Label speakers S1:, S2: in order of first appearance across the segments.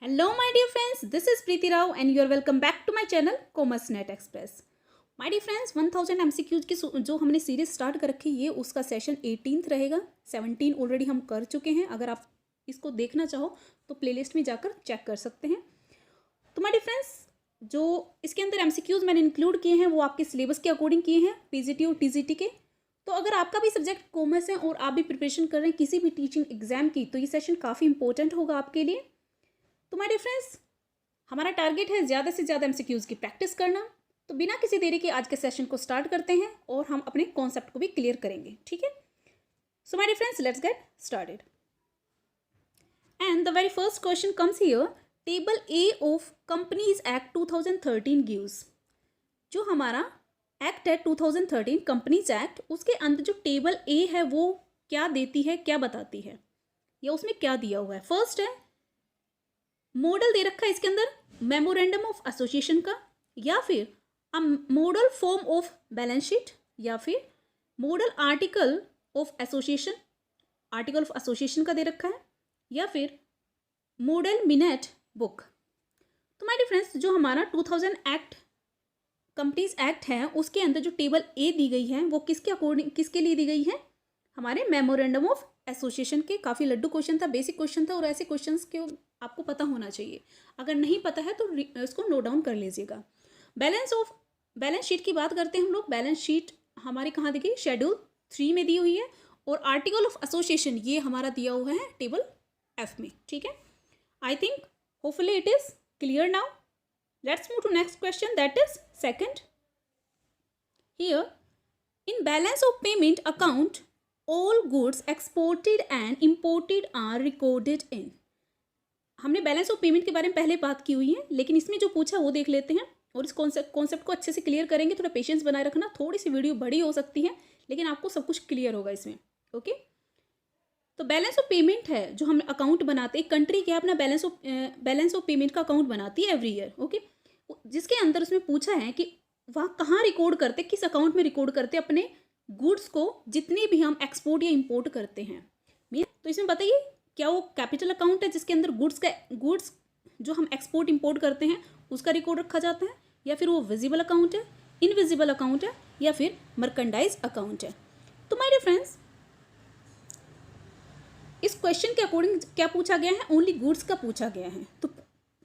S1: Hello my dear friends, this is Preeti Rao and you are welcome back to my channel CommerceNet Express. My dear friends, 1000 MCQs की जो हमने series start कर रखी है ये उसका सेशन 18th रहेगा। 17 ऑलरेडी हम कर चुके हैं। अगर आप इसको देखना चाहो तो प्लेलिस्ट में जाकर चेक कर सकते हैं। तो माय डियर फ्रेंड्स, जो इसके अंदर MCQs मैंने इंक्लूड किए हैं वो आपके सिलेबस के अकॉर्डिंग किए हैं, PGT और TGT के। तो अगर आपका भी सब्जेक्ट कॉमर्स है और आप भी प्रिपरेशन कर रहे हैं किसी भी टीचिंग एग्जाम की, तो ये सेशन काफ़ी इंपॉर्टेंट होगा आपके लिए। तो माय डियर फ्रेंड्स, हमारा टारगेट है ज़्यादा से ज़्यादा MCQs की प्रैक्टिस करना। तो बिना किसी देरी के आज के सेशन को स्टार्ट करते हैं और हम अपने कॉन्सेप्ट को भी क्लियर करेंगे, ठीक है। So my dear friends, let's get started. And the very first question comes here, table a of companies act 2013 gives. जो हमारा एक्ट है 2013 कंपनीज एक्ट, उसके अंदर जो टेबल ए है वो क्या देती है, क्या बताती है, या उसमें क्या दिया हुआ है। फर्स्ट है मॉडल दे रखा है इसके अंदर मेमोरेंडम ऑफ एसोसिएशन का, या फिर a model form of balance sheet, या फिर model article of association, article of association का दे रखा है, या फिर मॉडल मिनट बुक। तो माय डियर फ्रेंड्स, जो हमारा 2000 एक्ट कंपनीज एक्ट है उसके अंदर जो टेबल ए दी गई है वो किसके अकॉर्डिंग, किसके लिए दी गई है, हमारे मेमोरेंडम ऑफ एसोसिएशन के। काफ़ी लड्डू क्वेश्चन था, बेसिक क्वेश्चन था, और ऐसे क्वेश्चंस के आपको पता होना चाहिए। अगर नहीं पता है तो इसको नोट डाउन कर लीजिएगा। बैलेंस शीट की बात करते हैं हम लोग। बैलेंस शीट हमारी कहाँ दी गई, शेड्यूल 3 में दी हुई है, और आर्टिकल ऑफ एसोसिएशन ये हमारा दिया हुआ है टेबल एफ में, ठीक है। I think hopefully it is clear now. Let's move to next question, that is second. Here in balance of payment account all goods exported and imported are recorded in। हमने balance of payment के बारे में पहले बात की हुई है, लेकिन इसमें जो पूछा वो देख लेते हैं और इस कॉन्सेप्ट को अच्छे से क्लियर करेंगे। थोड़ा पेशेंस बनाए रखना, थोड़ी सी वीडियो बड़ी हो सकती है लेकिन आपको सब कुछ क्लियर होगा इसमें, ओके। तो बैलेंस ऑफ पेमेंट है जो हम अकाउंट बनाते हैं, कंट्री क्या अपना बैलेंस ऑफ पेमेंट का अकाउंट बनाती है एवरी ईयर, ओके। जिसके अंदर उसमें पूछा है कि वह कहाँ रिकॉर्ड करते, किस अकाउंट में रिकॉर्ड करते अपने गुड्स को, जितने भी हम एक्सपोर्ट या इंपोर्ट करते हैं। तो इसमें बताइए क्या वो कैपिटल अकाउंट है जिसके अंदर गुड्स जो हम एक्सपोर्ट इंपोर्ट करते हैं उसका रिकॉर्ड रखा जाता है, या फिर वो विजिबल अकाउंट है, इनविजिबल अकाउंट है, या फिर मर्केंडाइज अकाउंट है। तो माय डियर फ्रेंड्स, इस क्वेश्चन के अकॉर्डिंग क्या पूछा गया है, ओनली गुड्स का पूछा गया है। तो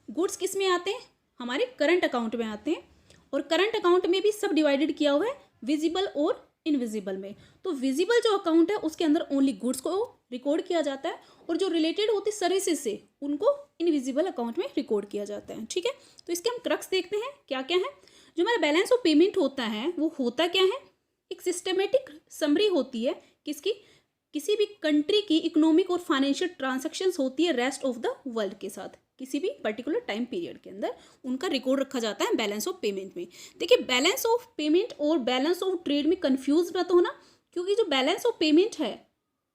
S1: गुड्स किस में आते हैं, हमारे करंट अकाउंट में आते हैं, और करंट अकाउंट में भी सब डिवाइडेड किया हुआ है विजिबल और इनविजिबल में। तो विजिबल जो अकाउंट है उसके अंदर ओनली गुड्स को रिकॉर्ड किया जाता है, और जो रिलेटेड होती सर्विसेज से उनको इनविजिबल अकाउंट में रिकॉर्ड किया जाता है, ठीक है। तो इसके हम क्रक्स देखते हैं क्या क्या है। जो हमारा बैलेंस ऑफ पेमेंट होता है वो होता क्या है, एक सिस्टमेटिक समरी होती है किसकी, किसी भी कंट्री की इकोनॉमिक और फाइनेंशियल ट्रांजेक्शन्स होती है रेस्ट ऑफ द वर्ल्ड के साथ, किसी भी पर्टिकुलर टाइम पीरियड के अंदर उनका रिकॉर्ड रखा जाता है बैलेंस ऑफ पेमेंट में। देखिए, बैलेंस ऑफ पेमेंट और बैलेंस ऑफ ट्रेड में कंफ्यूज मत होना, क्योंकि जो बैलेंस ऑफ पेमेंट है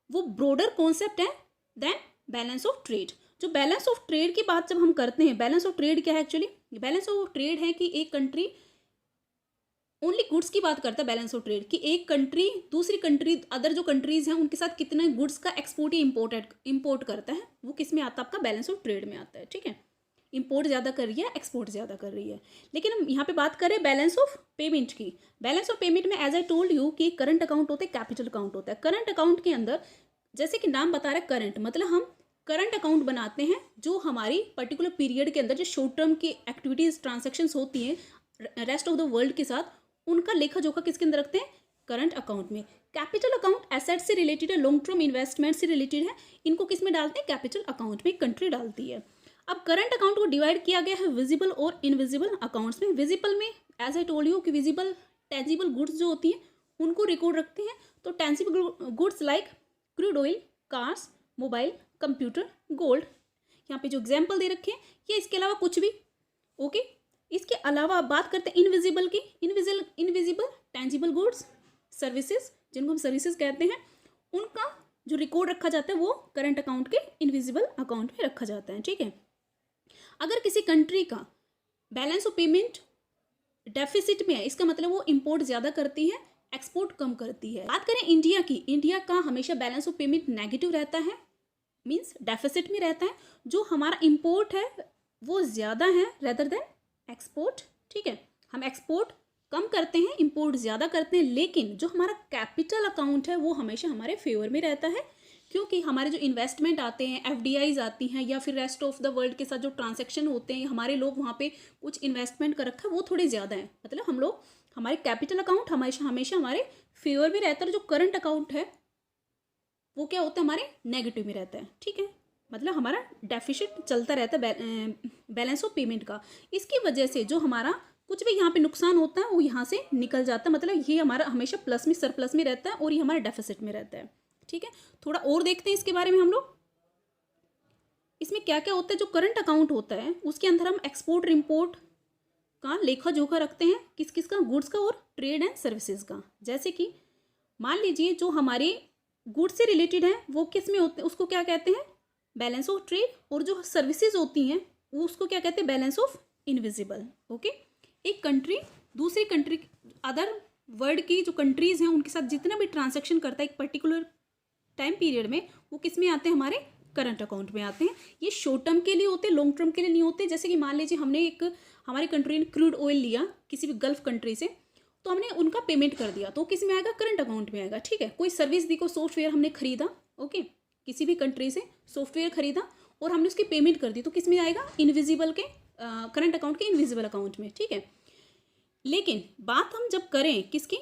S1: वो ब्रॉडर कॉन्सेप्ट है देन बैलेंस ऑफ ट्रेड। जो बैलेंस ऑफ ट्रेड की बात जब हम करते हैं, बैलेंस ऑफ ट्रेड क्या है एक्चुअली, बैलेंस ऑफ ट्रेड है कि एक कंट्री ओनली गुड्स की बात करता है। बैलेंस ऑफ ट्रेड कि एक कंट्री दूसरी कंट्री, अदर जो कंट्रीज हैं उनके साथ कितने गुड्स का एक्सपोर्ट या इंपोर्ट करता है, वो किस में आता है, आपका बैलेंस ऑफ ट्रेड में आता है, ठीक है। इंपोर्ट ज़्यादा कर रही है, एक्सपोर्ट ज़्यादा कर रही है। लेकिन हम यहाँ पे बात करें बैलेंस ऑफ पेमेंट की। बैलेंस ऑफ पेमेंट में एज आई टोल्ड यू कि करंट अकाउंट होता है, कैपिटल अकाउंट होता है। करंट अकाउंट के अंदर जैसे कि नाम बता रहा है करंट, मतलब हम करंट अकाउंट बनाते हैं जो हमारी पर्टिकुलर पीरियड के अंदर जो शॉर्ट टर्म की एक्टिविटीज ट्रांजेक्शन्स होती हैं रेस्ट ऑफ द वर्ल्ड के साथ, उनका लेखा जोखा किसके अंदर रखते हैं, करंट अकाउंट में। कैपिटल अकाउंट एसेट से रिलेटेड है, लॉन्ग टर्म इन्वेस्टमेंट से रिलेटेड है, इनको किस में डालते हैं, कैपिटल अकाउंट में कंट्री डालती है। अब करंट अकाउंट को डिवाइड किया गया है विजिबल और इनविजिबल अकाउंट्स में। विजिबल में एज आई टोल्ड यू कि विजिबल टेंजिबल गुड्स जो होती हैं उनको रिकॉर्ड रखते हैं। तो tangible goods like crude oil, cars, mobile, computer, gold, यहाँ पे जो एग्जाम्पल दे रखे हैं ये, इसके अलावा कुछ भी, ओके। इसके अलावा बात करते हैं इनविजिबल की। इनविजिबल टेंजिबल गुड्स, सर्विसेज, जिनको हम सर्विसेज कहते हैं, उनका जो रिकॉर्ड रखा जाता है वो करंट अकाउंट के इनविजिबल अकाउंट में रखा जाता है, ठीक है। अगर किसी कंट्री का बैलेंस ऑफ पेमेंट डेफिसिट में है, इसका मतलब वो इंपोर्ट ज़्यादा करती है, एक्सपोर्ट कम करती है। बात करें इंडिया की, इंडिया का हमेशा बैलेंस ऑफ पेमेंट नेगेटिव रहता है, मीन्स डेफिसिट में रहता है। जो हमारा इंपोर्ट है वो ज़्यादा हैं रेदर देन एक्सपोर्ट, ठीक है। हम एक्सपोर्ट कम करते हैं, इंपोर्ट ज़्यादा करते हैं, लेकिन जो हमारा कैपिटल अकाउंट है वो हमेशा हमारे फेवर में रहता है, क्योंकि हमारे जो इन्वेस्टमेंट आते हैं, एफडीआईज आती हैं, या फिर रेस्ट ऑफ द वर्ल्ड के साथ जो ट्रांजैक्शन होते हैं, हमारे लोग वहाँ पे कुछ इन्वेस्टमेंट कर रखा है, वो थोड़े ज़्यादा हैं। मतलब हम लोग, हमारे कैपिटल अकाउंट हमेशा हमेशा हमारे फेवर में रहता है। जो करंट अकाउंट है वो क्या होता है, हमारे नेगेटिव में रहता है, ठीक है। मतलब हमारा डेफिसिट चलता रहता है बैलेंस ऑफ पेमेंट का। इसकी वजह से जो हमारा कुछ भी यहाँ पे नुकसान होता है वो यहाँ से निकल जाता है। मतलब ये हमारा हमेशा प्लस में, सरप्लस में रहता है, और ये हमारा डेफिसिट में रहता है, ठीक है। थोड़ा और देखते हैं इसके बारे में हम लोग। इसमें क्या क्या होता है। जो करंट अकाउंट होता है उसके अंदर हम एक्सपोर्ट इम्पोर्ट का लेखा जोखा रखते हैं, किस किस का, गुड्स का और ट्रेड एंड सर्विसेज का। जैसे कि मान लीजिए जो हमारे गुड्स से रिलेटेड है वो किस में होते हैं, उसको क्या कहते हैं, बैलेंस ऑफ ट्रेड। और जो सर्विसेज होती हैं वो उसको क्या कहते हैं, बैलेंस ऑफ इनविजिबल, ओके। एक कंट्री दूसरी कंट्री, अदर वर्ल्ड की जो कंट्रीज़ हैं उनके साथ जितना भी ट्रांजैक्शन करता है एक पर्टिकुलर टाइम पीरियड में, वो किस में आते हैं, हमारे करंट अकाउंट में आते हैं। ये शॉर्ट टर्म के लिए होते हैं, लॉन्ग टर्म के लिए नहीं होते। जैसे कि मान लीजिए हमने एक, हमारी कंट्री ने क्रूड ऑयल लिया किसी भी गल्फ कंट्री से, तो हमने उनका पेमेंट कर दिया, तो किस में आएगा, करंट अकाउंट में आएगा, ठीक है। कोई सर्विस दी, कोई सॉफ्टवेयर हमने खरीदा, ओके, किसी भी कंट्री से सॉफ्टवेयर खरीदा और हमने उसकी पेमेंट कर दी, तो किस में आएगा, इनविजिबल के, करंट अकाउंट के इनविजिबल अकाउंट में, ठीक है। लेकिन बात हम जब करें किसकी,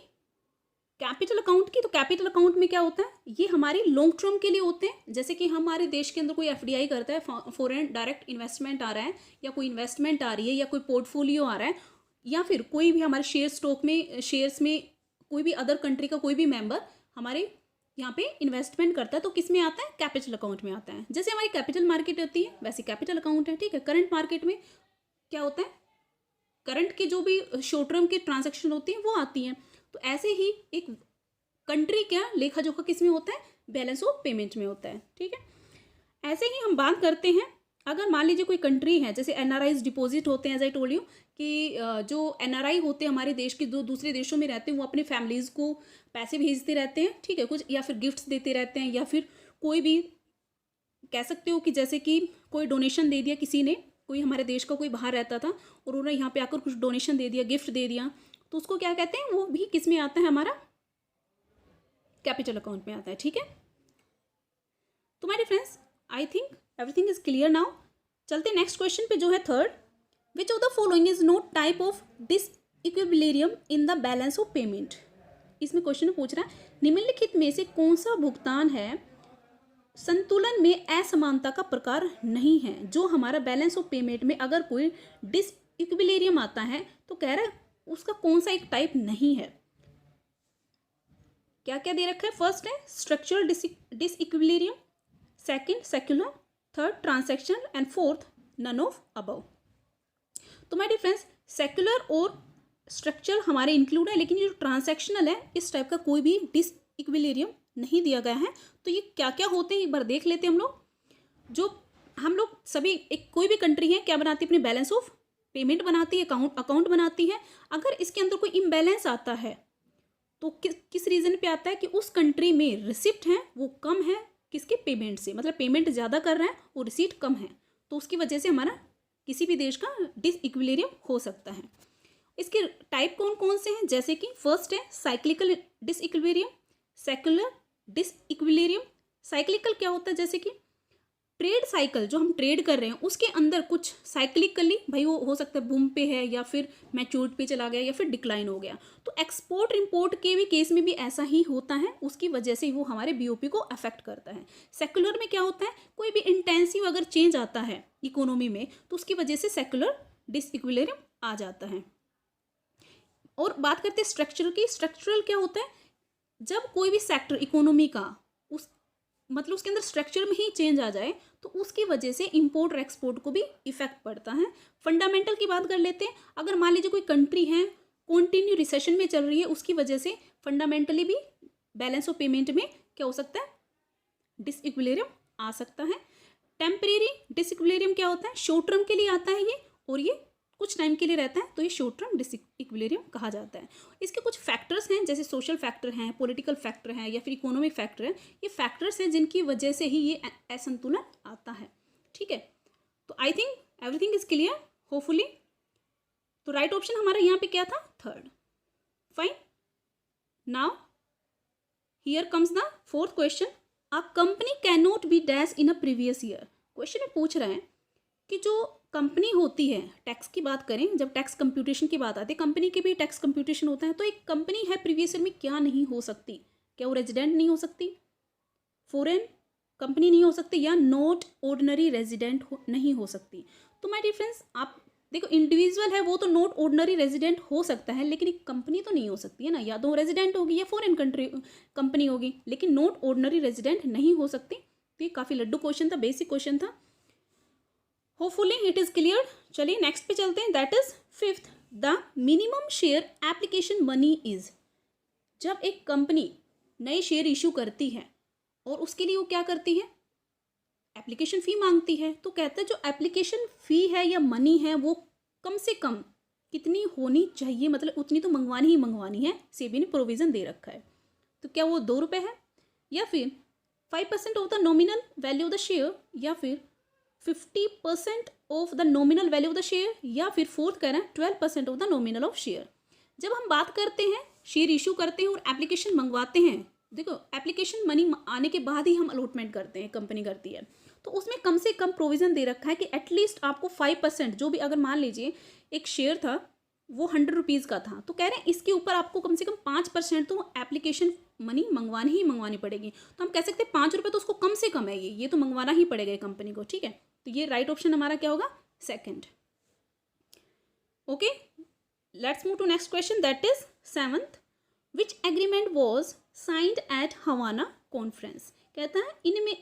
S1: कैपिटल अकाउंट की, तो कैपिटल अकाउंट में क्या होता है, ये हमारे लॉन्ग टर्म के लिए होते हैं। जैसे कि हमारे देश के अंदर कोई एफडीआई करता है, फॉरेन डायरेक्ट इन्वेस्टमेंट आ रहा है, या कोई इन्वेस्टमेंट आ रही है, या कोई पोर्टफोलियो आ रहा है, या फिर कोई भी हमारे शेयर स्टॉक में, शेयर्स में कोई भी अदर कंट्री का कोई भी मेंबर हमारे यहाँ पे इन्वेस्टमेंट करता है, तो किस में आता है, कैपिटल अकाउंट में आता है। जैसे हमारी कैपिटल मार्केट होती है वैसे कैपिटल अकाउंट है, ठीक है। करंट मार्केट में क्या होता है, करंट की जो भी शॉर्ट टर्म की ट्रांजैक्शन होती है वो आती हैं। तो ऐसे ही एक कंट्री क्या लेखा जोखा किस में होता है, बैलेंस ऑफ पेमेंट में होता है, ठीक है। ऐसे ही हम बात करते हैं, अगर मान लीजिए कोई कंट्री है, जैसे एनआरआईज डिपॉजिट होते हैं, एज आई टोल्ड यू कि जो एनआरआई होते हैं हमारे देश के, जो दूसरे देशों में रहते हैं, वो अपनी फैमिलीज़ को पैसे भेजते रहते हैं, ठीक है, कुछ, या फिर गिफ्ट्स देते रहते हैं, या फिर कोई भी कह सकते हो कि जैसे कि कोई डोनेशन दे दिया किसी ने, कोई हमारे देश का कोई बाहर रहता था और उन्होंने यहाँ पे आकर कुछ डोनेशन दे दिया, गिफ्ट दे दिया, तो उसको क्या कहते हैं, वो भी किस में आता है, हमारा कैपिटल अकाउंट में आता है, ठीक है। तो my dear friends, I think everything is clear now. चलते नेक्स्ट क्वेश्चन पे, जो है third, which of the following is not type of disequilibrium in the balance of payment. इसमें क्वेश्चन पूछ रहा है, निम्नलिखित में से कौन सा भुगतान है संतुलन में असमानता का प्रकार नहीं है। जो हमारा बैलेंस ऑफ पेमेंट में अगर कोई डिसइक्विलिब्रियम आता है तो कह रहा है उसका कौन सा एक टाइप नहीं है। क्या क्या दे रखा है, फर्स्ट है structural disequilibrium, second secular, third transaction and fourth none of above. तो माय डियर फ्रेंड्स, सेक्युलर और स्ट्रक्चर हमारे इंक्लूड है, लेकिन ये जो ट्रांजैक्शनल है इस टाइप का कोई भी डिसइक्विलिब्रियम नहीं दिया गया है। तो ये क्या क्या होते हैं एक बार देख लेते हैं हम लोग। जो हम लोग सभी, एक कोई भी कंट्री है क्या बनाती है, अपनी बैलेंस ऑफ पेमेंट बनाती है, अकाउंट बनाती है। अगर इसके अंदर कोई इम्बैलेंस आता है तो किस रीज़न पे आता है कि उस कंट्री में रिसिप्ट है वो कम है किसके, पेमेंट से, मतलब पेमेंट ज़्यादा कर रहा है और रिसीट कम है, तो उसकी वजह से हमारा किसी भी देश का डिसइक्विलिब्रियम हो सकता है। इसके टाइप कौन कौन से हैं, जैसे कि फर्स्ट है cyclical disequilibrium, secular disequilibrium. Cyclical क्या होता है, जैसे कि ट्रेड साइकिल, जो हम ट्रेड कर रहे हैं उसके अंदर कुछ साइक्लिकली, भाई वो हो सकता है बूम पे है, या फिर मैच्योरिटी पे चला गया, या फिर डिक्लाइन हो गया। तो एक्सपोर्ट इंपोर्ट के भी केस में भी ऐसा ही होता है, उसकी वजह से वो हमारे बीओपी को अफेक्ट करता है। सेक्युलर में क्या होता है, कोई भी इंटेंसिव अगर चेंज आता है इकोनॉमी में तो उसकी वजह से सेक्युलर डिसइक्विलिब्रियम आ जाता है। और बात करते हैं स्ट्रक्चरल की। स्ट्रक्चरल क्या होता है, जब कोई भी सेक्टर इकोनॉमी का उस मतलब उसके अंदर स्ट्रक्चर में ही चेंज आ जाए तो उसकी वजह से इंपोर्ट और एक्सपोर्ट को भी इफेक्ट पड़ता है। फंडामेंटल की बात कर लेते हैं, अगर मान लीजिए कोई कंट्री है कंटिन्यू रिसेशन में चल रही है, उसकी वजह से फंडामेंटली भी बैलेंस ऑफ पेमेंट में क्या हो सकता है, डिसइक्विलिब्रियम आ सकता है। टेम्परेरी डिसइक्विलिब्रियम क्या होता है, शॉर्ट टर्म के लिए आता है ये, और ये कुछ टाइम के लिए रहता है, तो ये शॉर्ट टर्म डिसइक्विलिब्रियम कहा जाता है। इसके कुछ फैक्टर्स हैं, जैसे सोशल फैक्टर हैं, पॉलिटिकल फैक्टर हैं, या फिर इकोनॉमिक फैक्टर है। ये फैक्टर्स हैं जिनकी वजह से ही ये असंतुलन आता है, ठीक है। तो आई think everything is clear hopefully. तो राइट ऑप्शन हमारा यहाँ पे क्या था, third. Fine, now here comes the fourth question, a company can not be dash in a previous year. Question में पूछ रहे हैं कि जो कंपनी होती है, टैक्स की बात करें, जब टैक्स कंप्यूटेशन की बात आती है, कंपनी के भी टैक्स कंप्यूटेशन होता है, तो एक कंपनी है प्रीवियस ईयर में क्या नहीं हो सकती, क्या वो रेजिडेंट नहीं हो सकती, फॉरेन कंपनी नहीं हो सकती, या नॉट ऑर्डिनरी रेजिडेंट नहीं हो सकती। तो माय डियर फ्रेंड्स, आप देखो इंडिविजुअल है वो तो नॉट ऑर्डिनरी रेजिडेंट हो सकता है, लेकिन एक कंपनी तो नहीं हो सकती है ना, या तो रेजिडेंट होगी या फॉरेन कंट्री कंपनी होगी, लेकिन नॉट ऑर्डिनरी रेजिडेंट नहीं हो सकती। तो ये काफ़ी लड्डू क्वेश्चन था, बेसिक क्वेश्चन था, होपफुली इट इज़ क्लियर। चलिए नेक्स्ट पे चलते हैं, that is fifth, the minimum share application money is. जब एक कंपनी नए शेयर इशू करती है और उसके लिए वो क्या करती है, एप्लीकेशन फ़ी मांगती है, तो कहते हैं जो एप्लीकेशन फ़ी है या मनी है वो कम से कम कितनी होनी चाहिए, मतलब उतनी तो मंगवानी ही मंगवानी है, सेबी ने प्रोविज़न दे रखा है। तो क्या वो 2 रुपये है, या फिर 5% of the nominal value of the share, या फिर 50% of the nominal value of the share, या फिर फोर्थ कह रहे हैं 12% of the nominal of share. जब हम बात करते हैं शेयर इशू करते हैं और एप्लीकेशन मंगवाते हैं, देखो एप्लीकेशन मनी आने के बाद ही हम अलॉटमेंट करते हैं, कंपनी करती है, तो उसमें कम से कम प्रोविज़न दे रखा है कि एटलीस्ट आपको 5%, जो भी अगर मान लीजिए एक शेयर था वो 100 रुपीज़ का था, तो कह रहे हैं इसके ऊपर आपको कम से कम 5% तो एप्लीकेशन मनी मंगवानी ही मंगवानी पड़ेगी। तो हम कह सकते हैं 5 रुपये तो उसको कम से कम है, ये तो मंगवाना ही पड़ेगा कंपनी को, ठीक है। तो ये राइट ऑप्शन हमारा क्या होगा, second. Okay, let's move to next question, that is seventh, which agreement was signed at Havana conference. कहता है इनमें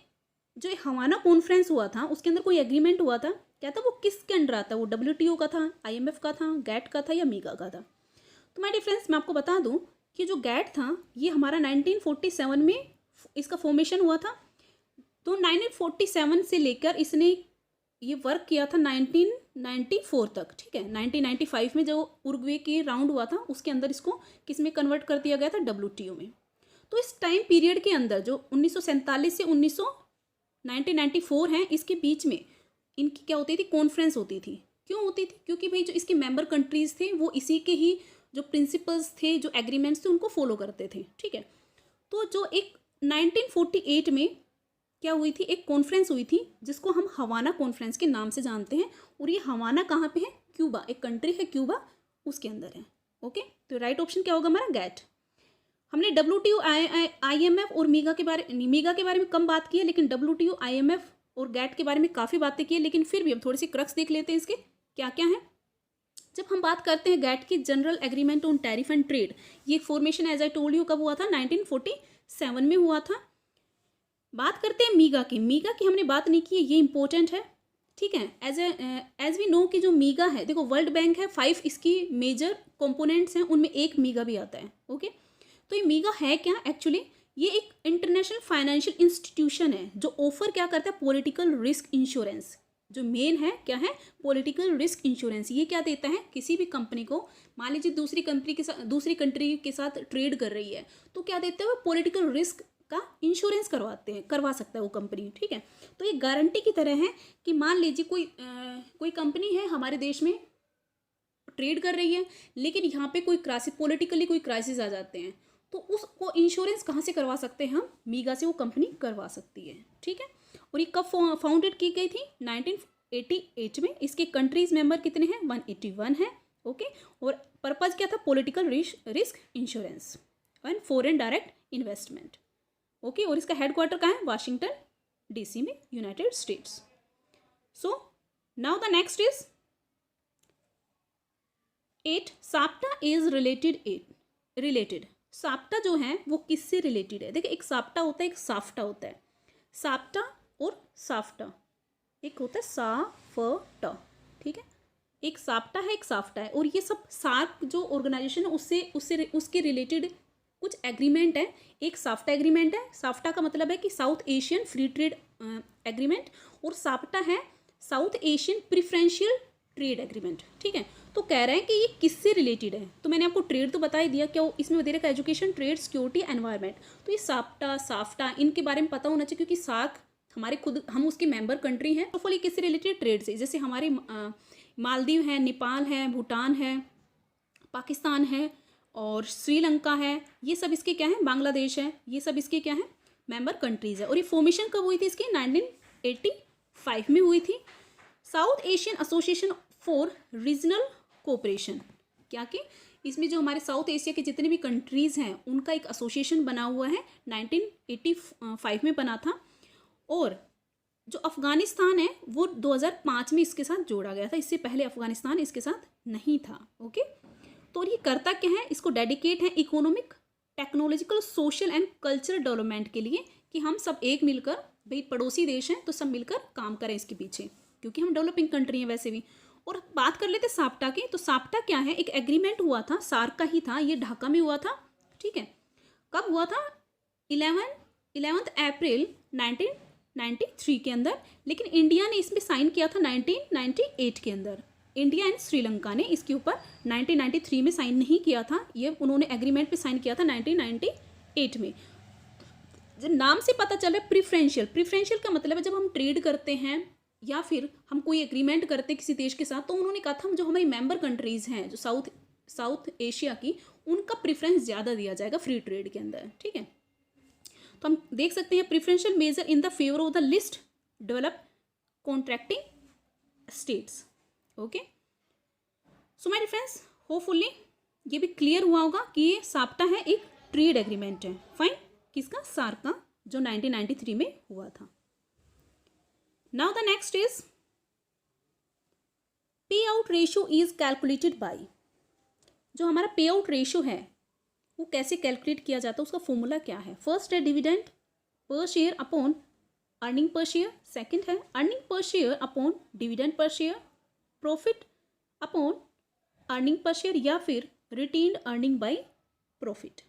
S1: जो हवाना कॉन्फ्रेंस हुआ था उसके अंदर कोई एग्रीमेंट हुआ था, कहता वो किसके अंडर आता है, वो WTO का था, IMF का था, गैट का था, या मीगा का था। तो माय डियर फ्रेंड्स, मैं आपको बता दूं कि जो गैट था ये हमारा 1947 में इसका फॉर्मेशन हुआ था। तो 1947 से लेकर इसने ये वर्क किया था 1994 तक, ठीक है। 1995 में जो उरुग्वे के राउंड हुआ था उसके अंदर इसको किस में कन्वर्ट कर दिया गया था, WTO में। तो इस टाइम पीरियड के अंदर जो 1947 से 1994 है, इसके बीच में इनकी क्या होती थी, कॉन्फ्रेंस होती थी। क्यों होती थी, क्योंकि भाई जो इसके मेंबर कंट्रीज़ थे वो इसी के ही जो प्रिंसिपल्स थे, जो एग्रीमेंट्स थे उनको फॉलो करते थे, ठीक है। तो जो एक 1948 में क्या हुई थी, एक कॉन्फ्रेंस हुई थी जिसको हम हवाना कॉन्फ्रेंस के नाम से जानते हैं, और ये हवाना कहाँ पे है, क्यूबा, एक कंट्री है क्यूबा, उसके अंदर है। ओके, तो राइट ऑप्शन क्या होगा हमारा, गैट। हमने WTO IMF और मीगा के बारे में कम बात की है, लेकिन WTO IMF और गैट के बारे में काफ़ी बातें की है, लेकिन फिर भी हम थोड़ी सी क्रक्स देख लेते हैं इसके क्या क्या है। जब हम बात करते हैं गैट की, general agreement on tariff and trade, ये formation as I told you कब हुआ था, 1947 में हुआ था। बात करते हैं मीगा की हमने बात नहीं की है, ये इंपॉर्टेंट है, ठीक है। एज वी नो कि जो मीगा है, देखो वर्ल्ड बैंक है, 5 इसकी मेजर कंपोनेंट्स हैं, उनमें एक मीगा भी आता है। ओके, तो ये मीगा है क्या, एक्चुअली ये एक इंटरनेशनल फाइनेंशियल इंस्टीट्यूशन है जो ऑफर क्या करता है, पॉलिटिकल रिस्क इंश्योरेंस। जो मेन है क्या है, पॉलिटिकल रिस्क इंश्योरेंस। ये क्या देता है, किसी भी कंपनी को, मान लीजिए दूसरी कंट्री के साथ ट्रेड कर रही है, तो क्या देते हैं, पॉलिटिकल रिस्क का इंश्योरेंस करवा सकता है वो कंपनी, ठीक है। तो ये गारंटी की तरह है कि मान लीजिए कोई कंपनी है हमारे देश में ट्रेड कर रही है, लेकिन यहाँ पे कोई क्राइसिस, पॉलिटिकली कोई क्राइसिस आ जाते हैं, तो उसको इंश्योरेंस कहाँ से करवा सकते हैं हम, मीगा से वो कंपनी करवा सकती है, ठीक है। और ये कब फाउंडेड की गई थी, 1988 में। इसके कंट्रीज मेंबर कितने हैं, 181 है। ओके, और पर्पज क्या था, political risk insurance and foreign direct investment. Okay, और इसका हेडक्वार्टर कहाँ है, वाशिंगटन DC में, United states. So now the next is 8, SAPTA is related. SAPTA जो है वो किससे रिलेटेड है, देखिए एक साप्टा होता है, एक साफ्टा होता है। साप्टा और साफ्टा, एक होता है साफ्टा, ठीक है। एक साप्टा है, एक साफ्टा है, और ये सब सार्क जो ऑर्गेनाइजेशन है उसके रिलेटेड कुछ एग्रीमेंट है। एक साफ्टा एग्रीमेंट है, साफ्टा का मतलब है कि south Asian free trade agreement, और साप्टा है south Asian preferential trade agreement, ठीक है। तो कह रहे हैं कि ये किससे रिलेटेड है, तो मैंने आपको ट्रेड तो बता ही दिया, क्या इसमें दे रखा है एजुकेशन, ट्रेड, सिक्योरिटी, एनवायरनमेंट। तो ये साफ्टा इनके बारे में पता होना चाहिए, क्योंकि हमारे खुद हम उसकी मेंबर कंट्री हैं। फॉर किससे रिलेटेड? ट्रेड से। जैसे हमारे मालदीव है, नेपाल है, भूटान है, पाकिस्तान है और श्रीलंका है, ये सब इसके क्या है? बांग्लादेश है, ये सब इसके क्या है? मेंबर कंट्रीज़ है। और ये फॉर्मेशन कब हुई थी इसकी? 1985 में हुई थी। South Asian association for regional cooperation, क्या कि इसमें जो हमारे साउथ एशिया के जितने भी कंट्रीज़ हैं उनका एक एसोसिएशन बना हुआ है, 1985 में बना था। और जो अफ़गानिस्तान है वो 2005 में इसके साथ जोड़ा गया था, इससे पहले अफ़गानिस्तान इसके साथ नहीं था। ओके, तो ये करता क्या है? इसको डेडिकेट है economic, technological, social and cultural development के लिए, कि हम सब एक मिलकर, भाई पड़ोसी देश हैं तो सब मिलकर काम करें इसके पीछे, क्योंकि हम डेवलपिंग कंट्री हैं वैसे भी। और बात कर लेते साप्टा की, तो साप्टा क्या है? एक एग्रीमेंट हुआ था, सार्क का ही था, ये ढाका में हुआ था। ठीक है, कब हुआ था? 11 अप्रैल 1993 के अंदर, लेकिन इंडिया ने इसमें साइन किया था 1998 के अंदर। इंडिया एंड श्रीलंका ने इसके ऊपर 1993 में साइन नहीं किया था, ये उन्होंने एग्रीमेंट पे साइन किया था 1998 में। जब नाम से पता चल रहा है प्रिफरेंशियल, प्रिफरेंशियल का मतलब है जब हम ट्रेड करते हैं या फिर हम कोई एग्रीमेंट करते हैं किसी देश के साथ, तो उन्होंने कहा था जो हमारी मेंबर कंट्रीज़ हैं जो साउथ एशिया की, उनका प्रिफरेंस ज़्यादा दिया जाएगा फ्री ट्रेड के अंदर। ठीक है, तो हम देख सकते हैं preferential measure in the favour of the least develop contracting states. Okay, so my friends, hopefully ये भी क्लियर हुआ होगा कि ये साप्टा है, एक ट्रेड एग्रीमेंट है। फाइन, किसका? सार्क का, जो 1993 में हुआ था। नाउ द नेक्स्ट इज पे out ratio is calculated by. जो हमारा पे आउट रेशियो है वो कैसे कैलकुलेट किया जाता है, उसका फॉर्मूला क्या है? फर्स्ट है dividend per share upon earning per share, second है earning per share upon dividend per share, profit upon earning per share, या फिर रिटेन्ड अर्निंग बाय प्रॉफिट।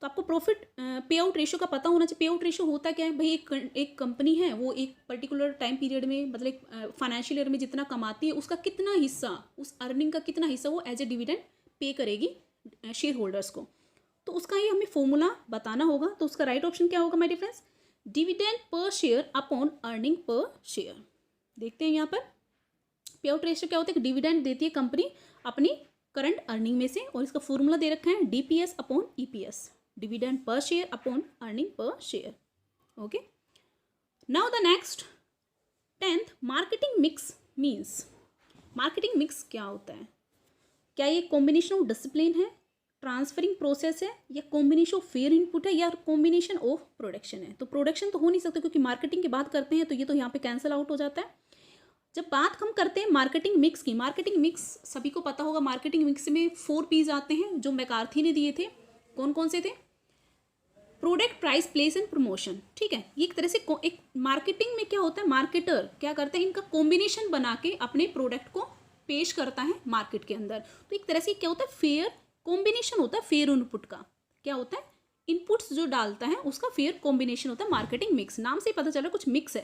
S1: तो आपको प्रॉफिट पे आउट रेशियो का पता होना चाहिए। पे आउट रेशियो होता क्या है भाई? एक कंपनी है, वो एक पर्टिकुलर टाइम पीरियड में, मतलब फाइनेंशियल ईयर में जितना कमाती है उसका कितना हिस्सा, उस अर्निंग का कितना हिस्सा वो एज ए डिविडेंड पे करेगी शेयर होल्डर्स को। तो उसका ये हमें फॉर्मूला बताना होगा। तो उसका राइट ऑप्शन क्या होगा my dear friends? Dividend per share upon earning per share. देखते हैं यहाँ पर पे आउट रेशियो क्या होता है? डिविडेंड देती है कंपनी अपनी करंट अर्निंग में से, और इसका फॉर्मूला दे रखा है DPS upon EPS, dividend per share upon earning per share. Okay, now the next 10th, marketing mix means. Marketing mix क्या होता है? क्या ये कॉम्बिनेशन ऑफ डिसिप्लिन है, ट्रांसफरिंग प्रोसेस है, या कॉम्बिनेशन ऑफ फेयर इनपुट है, या कॉम्बिनेशन ऑफ प्रोडक्शन है? तो प्रोडक्शन तो हो नहीं सकता, क्योंकि मार्केटिंग की बात करते हैं तो ये तो यहाँ पे कैंसिल आउट हो जाता है। जब बात हम करते हैं मार्केटिंग मिक्स की, मार्केटिंग मिक्स सभी को पता होगा, मार्केटिंग मिक्स में 4 P's आते हैं जो मैकार्थी ने दिए थे। कौन कौन से थे? Product, price, place and promotion. ठीक है, ये एक तरह से एक मार्केटिंग में क्या होता है, मार्केटर क्या करता है, इनका कॉम्बिनेशन बना के अपने प्रोडक्ट को पेश करता है मार्केट के अंदर। तो एक तरह से क्या होता है, फेयर कॉम्बिनेशन होता है, फेयर इनपुट का। क्या होता है? इनपुट्स जो डालता है उसका फेयर कॉम्बिनेशन होता है मार्केटिंग मिक्स। नाम से ही पता चल रहा है कुछ मिक्स है।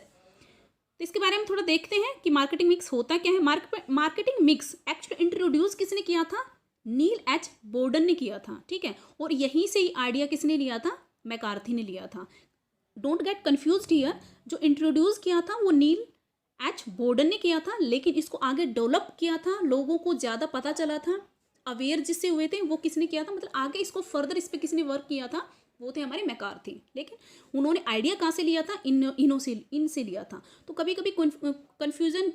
S1: तो इसके बारे में थोड़ा देखते हैं कि मार्केटिंग मिक्स होता क्या है। मार्केटिंग मिक्स एक्चुअली इंट्रोड्यूस किसने किया था? नील एच बोर्डन ने किया था। ठीक है, और यहीं से ही आइडिया किसने लिया था? मैकार्थी ने लिया था। डोंट गेट कन्फ्यूज्ड हियर, जो इंट्रोड्यूस किया था वो नील एच बोर्डन ने किया था, लेकिन इसको आगे डेवलप किया था, लोगों को ज़्यादा पता चला था, अवेयर जिससे हुए थे, वो किसने किया था, मतलब आगे इसको फर्दर इस पर किसने वर्क किया था? वो थे हमारे मैकार्थी। लेकिन उन्होंने आइडिया कहाँ से लिया था? इनसे लिया था। तो कभी कभी कन्फ्यूजन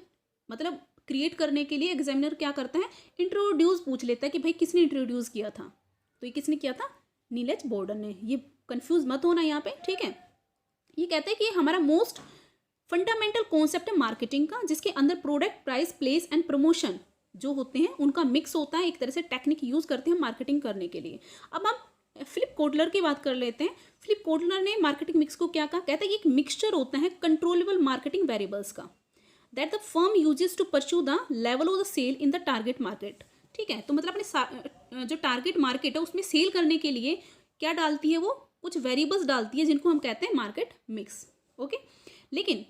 S1: मतलब क्रिएट करने के लिए एग्जामिनर क्या करता है, इंट्रोड्यूस पूछ लेता है कि भाई किसने इंट्रोड्यूस किया था। तो ये किसने किया था? नील एच बोर्डन ने। ये कंफ्यूज मत होना यहाँ पे। ठीक है, ये कहते हैं कि हमारा मोस्ट फंडामेंटल कॉन्सेप्ट है मार्केटिंग का, जिसके अंदर product, price, place and promotion जो होते हैं उनका मिक्स होता है। एक तरह से टेक्निक यूज करते हैं मार्केटिंग करने के लिए। अब हम फिलिप कोटलर की बात कर लेते हैं। फिलिप कोटलर ने मार्केटिंग मिक्स को क्या कहा? कहते हैं कि एक मिक्सचर होता है कंट्रोलेबल मार्केटिंग वेरिएबल्स का, that the firm uses to pursue the level of the sale in the target market. ठीक है, तो मतलब अपने जो टारगेट मार्केट है उसमें सेल करने के लिए क्या डालती है? वो कुछ वेरिएबल्स डालती है जिनको हम कहते हैं मार्केट मिक्स। ओके, लेकिन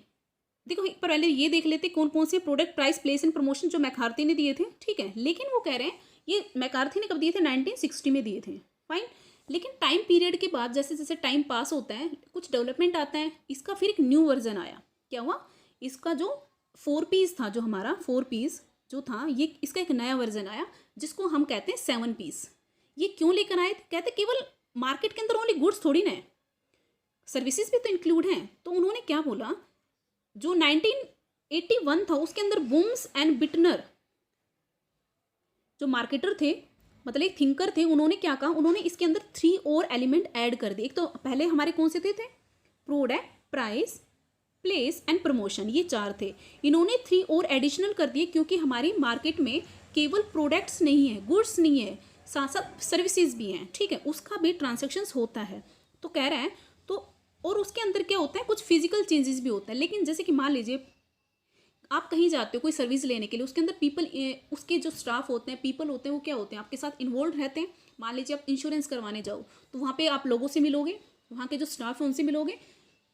S1: देखो एक पर पहले ये देख लेते कौन कौन से product, price, place and promotion जो मैकार्थी ने दिए थे। ठीक है, लेकिन वो कह रहे हैं ये मैकार्थी ने कब दिए थे? 1960 में दिए थे। फाइन, लेकिन टाइम पीरियड के बाद जैसे जैसे टाइम पास होता है कुछ डेवलपमेंट आता है, इसका फिर एक न्यू वर्जन आया। क्या हुआ, इसका जो 4Ps था, जो हमारा 4Ps जो था, ये इसका एक नया वर्जन आया जिसको हम कहते हैं 7Ps। ये क्यों लेकर आए थे, कहते केवल मार्केट के अंदर ओनली गुड्स थोड़ी ना है, सर्विसेज भी तो इंक्लूड हैं। तो उन्होंने क्या बोला, जो 1981 था उसके अंदर बूम्स एंड बिटनर जो मार्केटर थे, मतलब एक थिंकर थे, उन्होंने क्या कहा, उन्होंने इसके अंदर 3 और एलिमेंट ऐड कर दिए। एक तो पहले हमारे कौन से थे product, price, place and promotion, ये 4 थे। इन्होंने 3 और एडिशनल कर दिए क्योंकि हमारी मार्केट में केवल प्रोडक्ट्स नहीं है, गुड्स नहीं है, साथ साथ सर्विसेज भी हैं, ठीक है, उसका भी ट्रांजेक्शन्स होता है। तो कह रहा है तो, और उसके अंदर क्या होता है, कुछ फिजिकल चेंजेस भी होता है। लेकिन जैसे कि मान लीजिए आप कहीं जाते हो कोई सर्विस लेने के लिए, उसके अंदर पीपल, उसके जो स्टाफ होते हैं, पीपल होते हैं, वो क्या होते हैं, आपके साथ इन्वॉल्व रहते हैं। मान लीजिए आप इंश्योरेंस करवाने जाओ तो वहाँ पे आप लोगों से मिलोगे, वहाँ के जो स्टाफ है उनसे मिलोगे,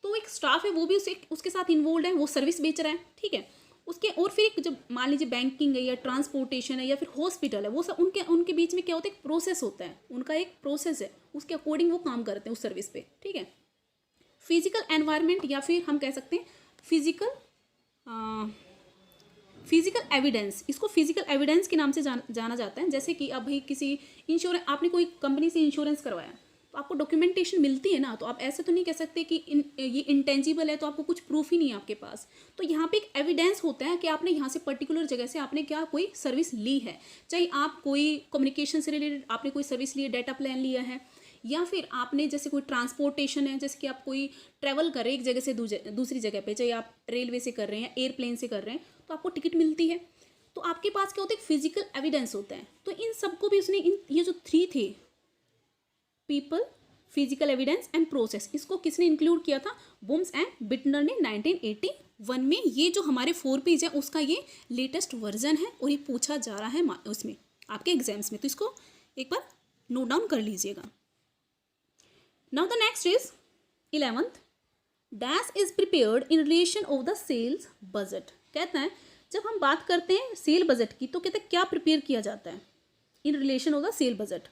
S1: तो एक स्टाफ है वो भी उसके साथ इन्वॉल्व है, वो सर्विस बेच रहा है, ठीक है। उसके और फिर एक जब मान लीजिए बैंकिंग है या ट्रांसपोर्टेशन है या फिर हॉस्पिटल है, वो सब उनके बीच में क्या होता है, एक प्रोसेस होता है, उनका एक प्रोसेस है, उसके अकॉर्डिंग वो काम करते हैं उस सर्विस पे, ठीक है। फिजिकल एनवायरनमेंट या फिर हम कह सकते हैं फिजिकल एविडेंस, इसको फिजिकल एविडेंस के नाम से जाना जाता है। जैसे कि अब भाई किसी इंश्योरेंस, आपने कोई कंपनी से इंश्योरेंस करवाया तो आपको डॉक्यूमेंटेशन मिलती है ना, तो आप ऐसे तो नहीं कह सकते कि ये इंटेंजिबल है तो आपको कुछ प्रूफ ही नहीं है आपके पास। तो यहाँ पे एक एविडेंस होता है कि आपने यहाँ से पर्टिकुलर जगह से आपने क्या कोई सर्विस ली है, चाहे आप कोई कम्युनिकेशन से रिलेटेड आपने कोई सर्विस ली है, डाटा प्लान लिया है, या फिर आपने जैसे कोई ट्रांसपोर्टेशन है, जैसे कि आप कोई ट्रैवल कर रहे हैं एक जगह से दूसरी जगह पे, चाहे आप रेलवे से कर रहे हैं, एयरप्लेन से कर रहे हैं, तो आपको टिकट मिलती है, तो आपके पास क्या होता है, फिजिकल एविडेंस होता है। तो इन सबको भी उसने ये जो 3 थे, people, physical evidence and process, इसको किसने इंक्लूड किया था, बूम्स एंड बिटनर ने 1981 में। ये जो हमारे 4Ps है उसका ये लेटेस्ट वर्जन है और ये पूछा जा रहा है उसमें आपके एग्जाम्स में, तो इसको एक बार नोट डाउन कर लीजिएगा। Now the next is 11th, dash is prepared in relation of the sales budget। कहता है जब हम बात करते हैं सेल बजट की तो कहते हैं क्या प्रिपेयर किया जाता है in relation of the cell budget,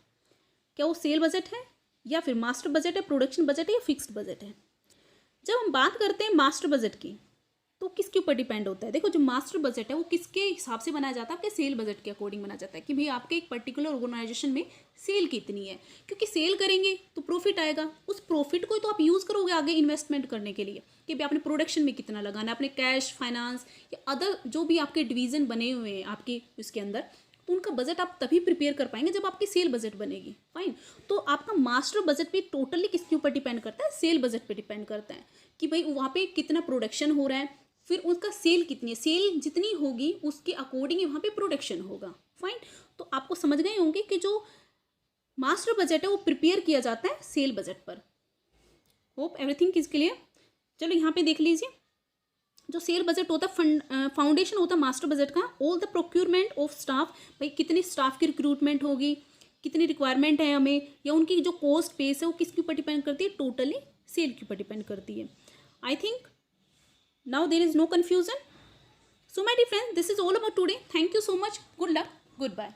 S1: क्या वो सेल बजट है या फिर मास्टर बजट है, प्रोडक्शन बजट है या फिक्स्ड बजट है। जब हम बात करते हैं मास्टर बजट की तो किसके ऊपर डिपेंड होता है, देखो जो मास्टर बजट है वो किसके हिसाब से बनाया जाता है, आपके सेल बजट के अकॉर्डिंग बनाया जाता है कि भाई आपके एक पर्टिकुलर ऑर्गेनाइजेशन में सेल कितनी है, क्योंकि सेल करेंगे तो प्रॉफिट आएगा, उस प्रॉफिट को तो आप यूज़ करोगे आगे इन्वेस्टमेंट करने के लिए कि भाई आपने प्रोडक्शन में कितना लगाना है, आपने कैश, फाइनेंस या अदर जो भी आपके डिवीज़न बने हुए हैं आपके इसके अंदर, तो उनका बजट आप तभी प्रिपेयर कर पाएंगे जब आपकी सेल बजट बनेगी। फाइन, तो आपका मास्टर बजट भी टोटली किसके ऊपर डिपेंड करता है, सेल बजट पे डिपेंड करता है कि भाई वहाँ पे कितना प्रोडक्शन हो रहा है, फिर उसका सेल कितनी है, सेल जितनी होगी उसके अकॉर्डिंग वहाँ पे प्रोडक्शन होगा। फाइन, तो आपको समझ गए होंगे कि जो मास्टर बजट है वो प्रिपेयर किया जाता है सेल बजट पर। Hope everything is clear. चलो यहाँ पे देख लीजिए, जो सेल बजट होता है फाउंडेशन होता है मास्टर बजट का, all the procurement of staff, भाई कितनी स्टाफ की रिक्रूटमेंट होगी, कितनी रिक्वायरमेंट है हमें, या उनकी जो कॉस्ट बेस है वो किसके ऊपर डिपेंड करती है, टोटली सेल के ऊपर डिपेंड करती है। I think now there is no confusion. So my dear friends, this is all about today. Thank you so much. Good luck. Goodbye.